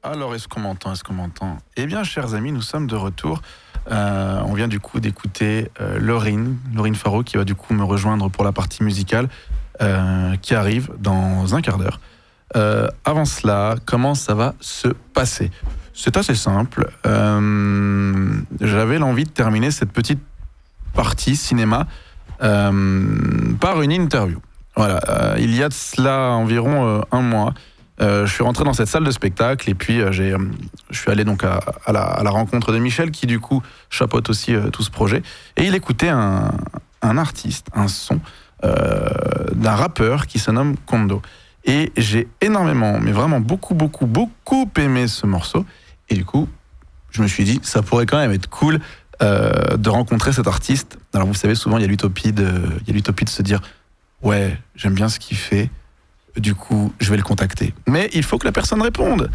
Alors, est-ce qu'on m'entend? Est-ce qu'on m'entend? Eh bien, chers amis, nous sommes de retour. On vient du coup d'écouter Laurine Faro, qui va du coup me rejoindre pour la partie musicale, qui arrive dans un quart d'heure. Avant cela, comment ça va se passer? C'est assez simple. J'avais l'envie de terminer cette petite partie cinéma par une interview. Voilà, il y a de cela environ un mois, je suis rentré dans cette salle de spectacle et puis je suis allé donc à la rencontre de Michel qui du coup chapeaute aussi tout ce projet, et il écoutait un artiste, un son d'un rappeur qui se nomme Kondo. Et j'ai énormément, mais vraiment beaucoup aimé ce morceau, et du coup je me suis dit ça pourrait quand même être cool de rencontrer cet artiste. Alors vous savez, souvent il y a l'utopie de se dire ouais, j'aime bien ce qu'il fait, du coup je vais le contacter, mais il faut que la personne réponde,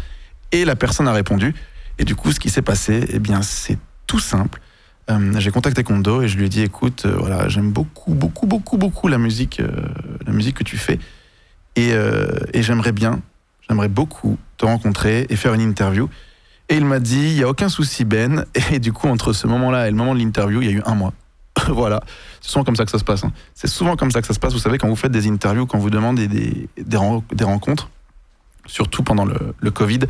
et la personne a répondu. Et du coup ce qui s'est passé, eh bien c'est tout simple. J'ai contacté Kondo et je lui ai dit écoute, voilà, j'aime beaucoup la musique que tu fais, et j'aimerais beaucoup te rencontrer et faire une interview. Et il m'a dit, il n'y a aucun souci Ben. Et du coup, entre ce moment-là et le moment de l'interview, il y a eu un mois. Voilà, c'est souvent comme ça que ça se passe. C'est souvent comme ça que ça se passe. Vous savez, quand vous faites des interviews, quand vous demandez des rencontres, surtout pendant le Covid,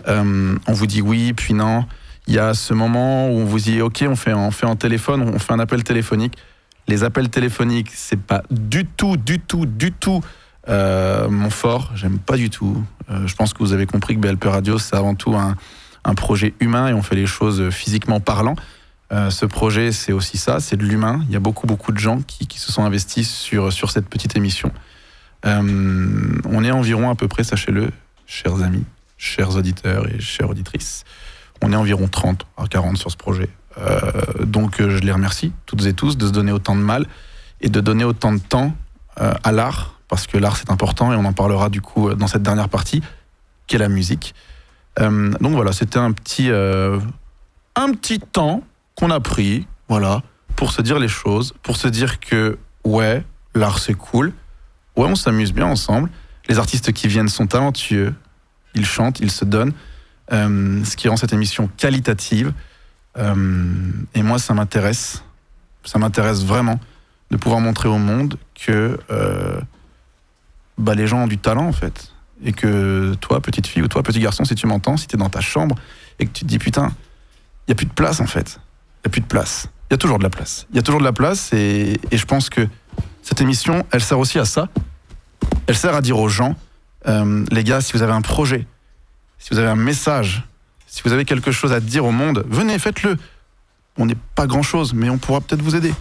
on vous dit oui, puis non. Il y a ce moment où on vous dit, ok, on fait un téléphone, on fait un appel téléphonique. Les appels téléphoniques, c'est pas du tout mon fort. J'aime pas du tout. Je pense que vous avez compris que BLP Radio, c'est avant tout un projet humain, et on fait les choses physiquement parlant. Ce projet, c'est aussi ça, c'est de l'humain. Il y a beaucoup de gens qui se sont investis sur cette petite émission. On est environ à peu près, sachez-le, chers amis, chers auditeurs et chères auditrices, on est environ 30 à 40 sur ce projet. Donc je les remercie toutes et tous de se donner autant de mal et de donner autant de temps à l'art, parce que l'art c'est important, et on en parlera du coup dans cette dernière partie, qui est la musique. Donc voilà, c'était un petit temps qu'on a pris, voilà, pour se dire les choses, pour se dire que ouais, l'art c'est cool, ouais, on s'amuse bien ensemble, les artistes qui viennent sont talentueux, ils chantent, ils se donnent, ce qui rend cette émission qualitative, et moi ça m'intéresse vraiment de pouvoir montrer au monde que les gens ont du talent en fait, et que toi petite fille ou toi petit garçon, si tu m'entends, si t'es dans ta chambre et que tu te dis putain, il n'y a plus de place en fait. Il n'y a plus de place. Il y a toujours de la place. Il y a toujours de la place, et je pense que cette émission, elle sert aussi à ça. Elle sert à dire aux gens, les gars, si vous avez un projet, si vous avez un message, si vous avez quelque chose à dire au monde, venez, faites-le. On n'est pas grand-chose, mais on pourra peut-être vous aider.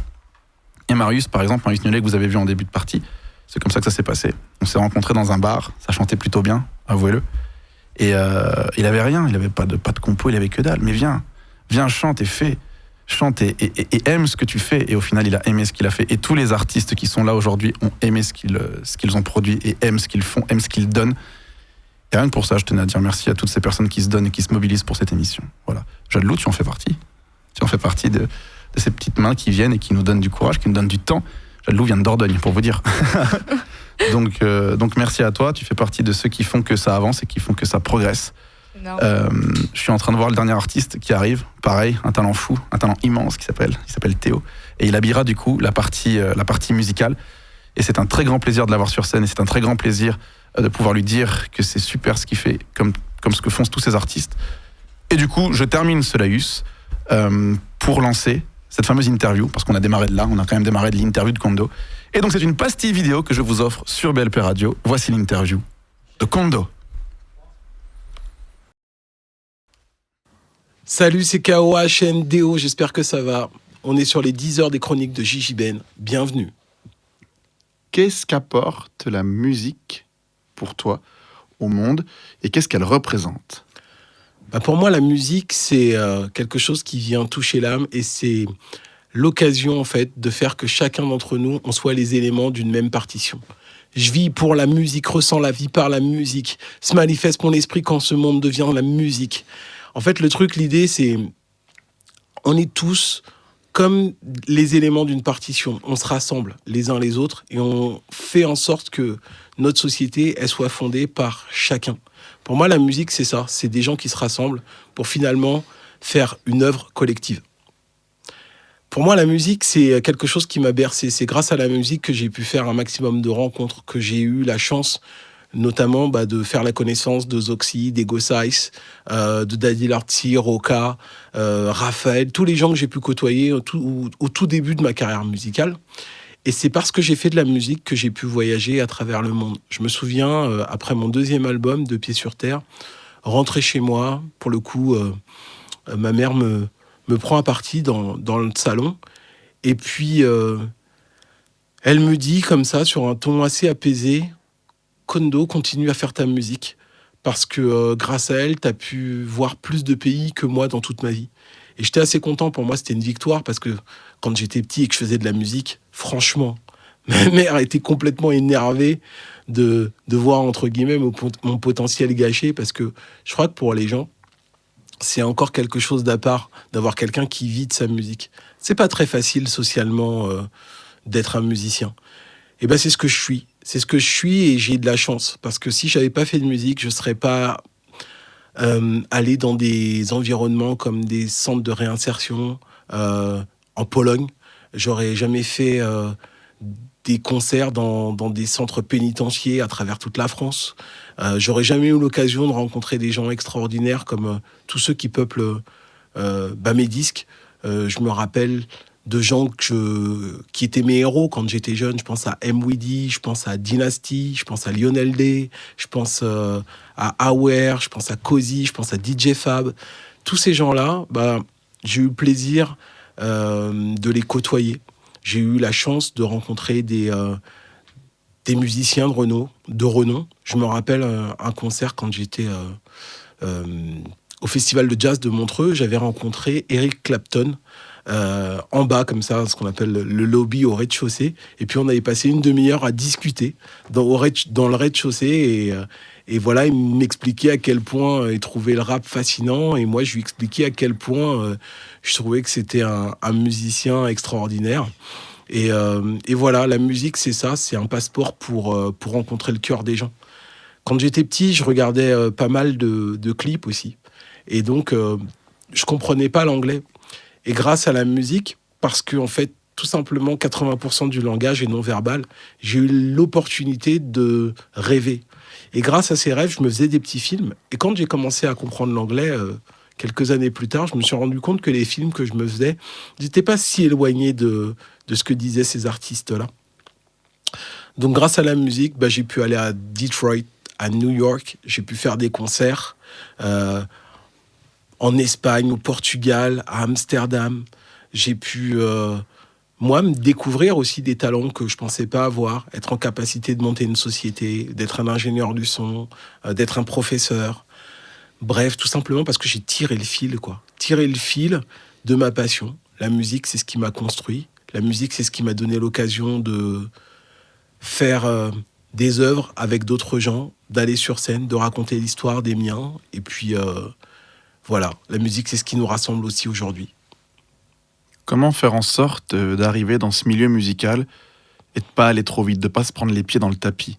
Et Marius Niolet, que vous avez vu en début de partie, c'est comme ça que ça s'est passé. On s'est rencontrés dans un bar, ça chantait plutôt bien, avouez-le. Et il avait rien, il avait pas de compo, il avait que dalle. Mais viens, chante et fais. Chante et aime ce que tu fais. Et au final, il a aimé ce qu'il a fait. Et tous les artistes qui sont là aujourd'hui ont aimé ce qu'ils ont produit, et aiment ce qu'ils font, aiment ce qu'ils donnent. Et rien que pour ça, je tenais à dire merci à toutes ces personnes qui se donnent et qui se mobilisent pour cette émission. Voilà. Jade-Lou, tu en fais partie. Tu en fais partie de ces petites mains qui viennent et qui nous donnent du courage, qui nous donnent du temps. Jade-Lou vient de Dordogne, pour vous dire. Donc merci à toi. Tu fais partie de ceux qui font que ça avance et qui font que ça progresse. Je suis en train de voir le dernier artiste qui arrive, pareil, un talent fou, un talent immense il s'appelle Théo, et il habillera du coup la partie musicale, et c'est un très grand plaisir de l'avoir sur scène, et c'est un très grand plaisir de pouvoir lui dire que c'est super ce qu'il fait, comme ce que font tous ces artistes. Et du coup je termine ce laïus pour lancer cette fameuse interview, parce qu'on a démarré de là, on a quand même démarré de l'interview de Kondo, et donc c'est une pastille vidéo que je vous offre sur BLP Radio. Voici l'interview de Kondo. Salut, c'est KOHNDO, j'espère que ça va. On est sur les 10 heures des chroniques de Gigi Ben. Bienvenue. Qu'est-ce qu'apporte la musique pour toi au monde, et qu'est-ce qu'elle représente? Pour moi, la musique, c'est quelque chose qui vient toucher l'âme, et c'est l'occasion en fait de faire que chacun d'entre nous, on soit les éléments d'une même partition. Je vis pour la musique, ressens la vie par la musique, se manifeste mon esprit quand ce monde devient la musique. En fait, l'idée, c'est on est tous comme les éléments d'une partition. On se rassemble les uns les autres et on fait en sorte que notre société, elle soit fondée par chacun. Pour moi, la musique, c'est ça. C'est des gens qui se rassemblent pour finalement faire une œuvre collective. Pour moi, la musique, c'est quelque chose qui m'a bercé. C'est grâce à la musique que j'ai pu faire un maximum de rencontres, que j'ai eu la chance, notamment de faire la connaissance de Zoxy, d'Ego Size, de Daddy Larty, Roca, Raphaël, tous les gens que j'ai pu côtoyer au tout début de ma carrière musicale. Et c'est parce que j'ai fait de la musique que j'ai pu voyager à travers le monde. Je me souviens, après mon deuxième album, De Pieds sur Terre, rentrer chez moi, pour le coup, ma mère me prend à partie dans le salon. Et puis, elle me dit comme ça, sur un ton assez apaisé, Kondo, continue à faire ta musique. Parce que grâce à elle, tu as pu voir plus de pays que moi dans toute ma vie. Et j'étais assez content. Pour moi, c'était une victoire parce que quand j'étais petit et que je faisais de la musique, franchement, ma mère était complètement énervée de voir, entre guillemets, mon potentiel gâché. Parce que je crois que pour les gens, c'est encore quelque chose d'à part d'avoir quelqu'un qui vit de sa musique. C'est pas très facile socialement d'être un musicien. Et ben c'est ce que je suis. C'est ce que je suis et j'ai de la chance. Parce que si j'avais pas fait de musique, je serais pas allé dans des environnements comme des centres de réinsertion en Pologne. J'aurais jamais fait des concerts dans des centres pénitentiaires à travers toute la France. J'aurais jamais eu l'occasion de rencontrer des gens extraordinaires comme tous ceux qui peuplent mes disques. Je me rappelle de gens qui étaient mes héros quand j'étais jeune. Je pense à M. Weedy, je pense à Dynasty, je pense à Lionel Day, je pense à Aware, je pense à Cozy, je pense à DJ Fab. Tous ces gens-là, j'ai eu le plaisir de les côtoyer. J'ai eu la chance de rencontrer des musiciens de renom. Je me rappelle un concert quand j'étais au Festival de Jazz de Montreux. J'avais rencontré Eric Clapton en bas, comme ça, ce qu'on appelle le lobby au rez-de-chaussée. Et puis on avait passé une demi-heure à discuter dans le rez-de-chaussée. Et voilà, il m'expliquait à quel point il trouvait le rap fascinant. Et moi, je lui expliquais à quel point je trouvais que c'était un musicien extraordinaire. Et voilà, la musique, c'est ça, c'est un passeport pour rencontrer le cœur des gens. Quand j'étais petit, je regardais pas mal de clips aussi. Et donc, je comprenais pas l'anglais. Et grâce à la musique, parce que en fait, tout simplement, 80% du langage est non-verbal, j'ai eu l'opportunité de rêver. Et grâce à ces rêves, je me faisais des petits films. Et quand j'ai commencé à comprendre l'anglais, quelques années plus tard, je me suis rendu compte que les films que je me faisais n'étaient pas si éloignés de ce que disaient ces artistes-là. Donc grâce à la musique, j'ai pu aller à Detroit, à New York, j'ai pu faire des concerts en Espagne, au Portugal, à Amsterdam. J'ai pu, moi, me découvrir aussi des talents que je ne pensais pas avoir, être en capacité de monter une société, d'être un ingénieur du son, d'être un professeur. Bref, tout simplement parce que j'ai tiré le fil, Tiré le fil de ma passion. La musique, c'est ce qui m'a construit. La musique, c'est ce qui m'a donné l'occasion de faire des œuvres avec d'autres gens, d'aller sur scène, de raconter l'histoire des miens. Et puis, voilà, la musique, c'est ce qui nous rassemble aussi aujourd'hui. Comment faire en sorte d'arriver dans ce milieu musical et de ne pas aller trop vite, de ne pas se prendre les pieds dans le tapis?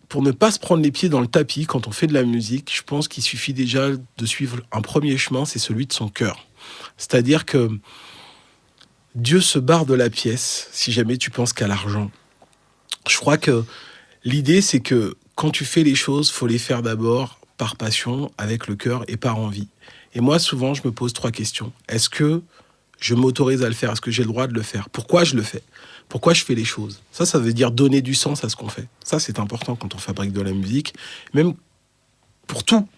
Pour ne pas se prendre les pieds dans le tapis quand on fait de la musique, je pense qu'il suffit déjà de suivre un premier chemin, c'est celui de son cœur. C'est-à-dire que Dieu se barre de la pièce si jamais tu penses qu'à l'argent. Je crois que l'idée, c'est que quand tu fais les choses, il faut les faire d'abord par passion, avec le cœur et par envie. Et moi, souvent, je me pose 3 questions. Est-ce que je m'autorise à le faire? Est-ce que j'ai le droit de le faire? Pourquoi je le fais? Pourquoi je fais les choses? Ça veut dire donner du sens à ce qu'on fait. Ça, c'est important quand on fabrique de la musique. Même pour tout,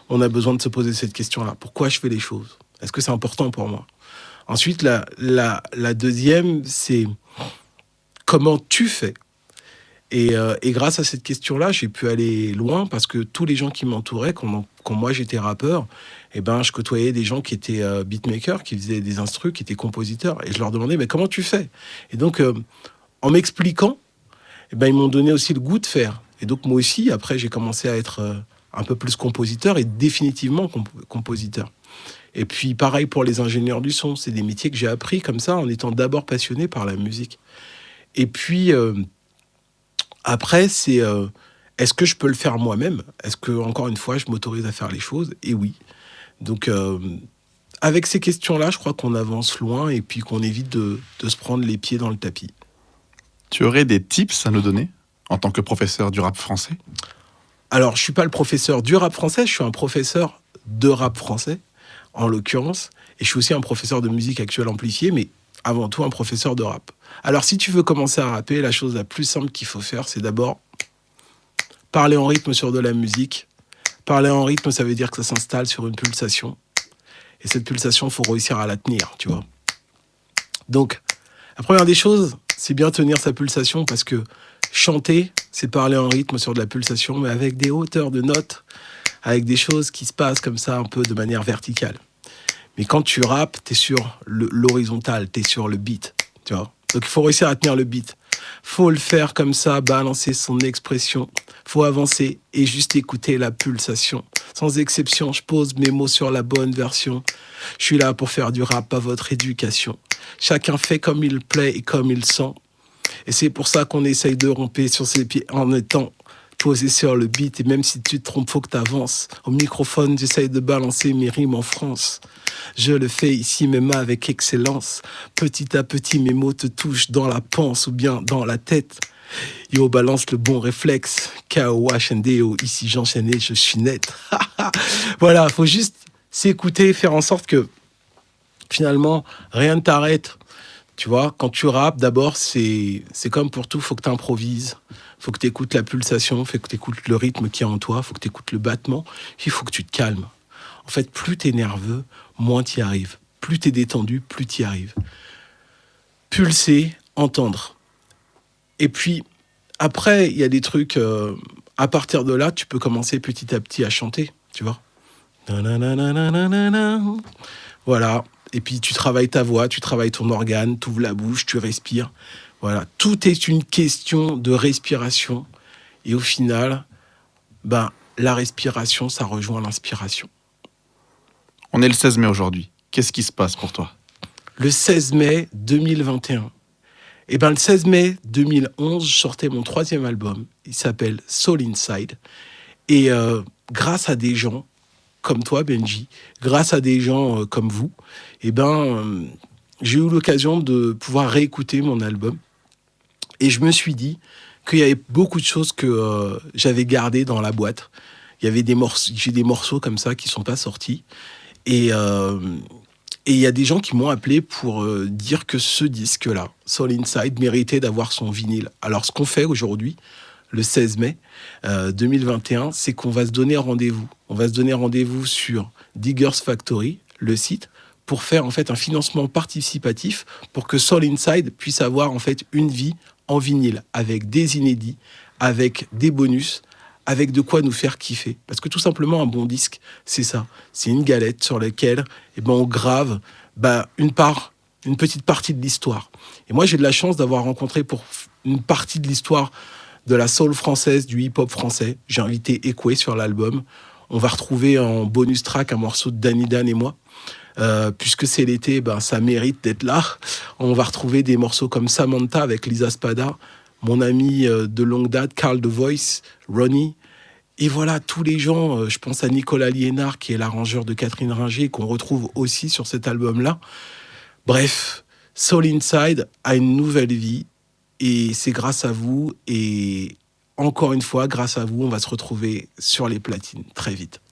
on a besoin de se poser cette question-là. Pourquoi je fais les choses? Est-ce que c'est important pour moi? Ensuite, la deuxième, c'est comment tu fais? Et grâce à cette question-là, j'ai pu aller loin parce que tous les gens qui m'entouraient, quand moi j'étais rappeur, je côtoyais des gens qui étaient beatmakers, qui faisaient des instrus, qui étaient compositeurs. Et je leur demandais, mais comment tu fais? Et donc, en m'expliquant, ils m'ont donné aussi le goût de faire. Et donc, moi aussi, après, j'ai commencé à être un peu plus compositeur et définitivement compositeur. Et puis pareil pour les ingénieurs du son, c'est des métiers que j'ai appris comme ça en étant d'abord passionné par la musique. Et puis après, c'est est-ce que je peux le faire moi-même? Est-ce que, encore une fois, je m'autorise à faire les choses? Et oui. Donc avec ces questions-là, je crois qu'on avance loin et puis qu'on évite de se prendre les pieds dans le tapis. Tu aurais des tips à nous donner en tant que professeur du rap français? Alors, je ne suis pas le professeur du rap français, je suis un professeur de rap français, en l'occurrence. Et je suis aussi un professeur de musique actuelle amplifiée, mais avant tout un professeur de rap. Alors, si tu veux commencer à rapper, la chose la plus simple qu'il faut faire, c'est d'abord parler en rythme sur de la musique. Parler en rythme, ça veut dire que ça s'installe sur une pulsation. Et cette pulsation, il faut réussir à la tenir, tu vois. Donc, la première des choses, c'est bien tenir sa pulsation parce que chanter, c'est parler en rythme sur de la pulsation, mais avec des hauteurs de notes, avec des choses qui se passent comme ça un peu de manière verticale. Mais quand tu rappes, t'es sur l'horizontal, t'es sur le beat, tu vois. Donc il faut réussir à tenir le beat. Faut le faire comme ça, balancer son expression. Faut avancer et juste écouter la pulsation. Sans exception, je pose mes mots sur la bonne version. Je suis là pour faire du rap, pas votre éducation. Chacun fait comme il plaît et comme il sent. Et c'est pour ça qu'on essaye de ramper sur ses pieds en étant posé sur le beat. Et même si tu te trompes, faut que t'avances. Au microphone, j'essaye de balancer mes rimes en France. Je le fais ici même avec excellence. Petit à petit, mes mots te touchent dans la panse ou bien dans la tête. Yo, balance le bon réflexe. K.O.H.N.D.O. Ici, j'enchaîne et je suis net. Voilà, faut juste s'écouter, faire en sorte que finalement, rien ne t'arrête. Tu vois, quand tu rappes, d'abord, c'est comme pour tout, faut que tu improvises. Faut que tu écoutes la pulsation, faut que tu écoutes le rythme qu'il y a en toi, faut que tu écoutes le battement, puis il faut que tu te calmes. En fait, plus tu es nerveux, moins tu y arrives. Plus tu es détendu, plus tu y arrives. Pulser, entendre. Et puis, après, il y a des trucs... à partir de là, tu peux commencer petit à petit à chanter, tu vois. Voilà. Et puis, tu travailles ta voix, tu travailles ton organe, tu ouvres la bouche, tu respires. Voilà. Tout est une question de respiration. Et au final, la respiration, ça rejoint l'inspiration. On est le 16 mai aujourd'hui. Qu'est-ce qui se passe pour toi? Le 16 mai 2021. Le 16 mai 2011, je sortais mon 3e album. Il s'appelle Soul Inside. Et grâce à des gens comme toi, Benji, grâce à des gens comme vous, j'ai eu l'occasion de pouvoir réécouter mon album. Et je me suis dit qu'il y avait beaucoup de choses que j'avais gardées dans la boîte. Il y avait j'ai des morceaux comme ça qui ne sont pas sortis. Et il y a des gens qui m'ont appelé pour dire que ce disque-là, Soul Inside, méritait d'avoir son vinyle. Alors, ce qu'on fait aujourd'hui, le 16 mai 2021, c'est qu'on va se donner rendez-vous. On va se donner rendez-vous sur Diggers Factory, le site, pour faire en fait un financement participatif pour que Soul Inside puisse avoir en fait une vie en vinyle, avec des inédits, avec des bonus, avec de quoi nous faire kiffer. Parce que tout simplement, un bon disque, c'est ça. C'est une galette sur laquelle on grave une petite partie de l'histoire. Et moi, j'ai de la chance d'avoir rencontré pour une partie de l'histoire de la soul française, du hip-hop français. J'ai invité Ekwe sur l'album. On va retrouver en bonus track un morceau de Danny Dan et moi. Puisque c'est l'été, ça mérite d'être là. On va retrouver des morceaux comme Samantha avec Lisa Spada, mon ami de longue date, Carl The Voice, Ronnie. Et voilà, tous les gens, je pense à Nicolas Liénard, qui est l'arrangeur de Catherine Ringer, qu'on retrouve aussi sur cet album-là. Bref, Soul Inside a une nouvelle vie, et c'est grâce à vous, et encore une fois, grâce à vous, on va se retrouver sur les platines très vite.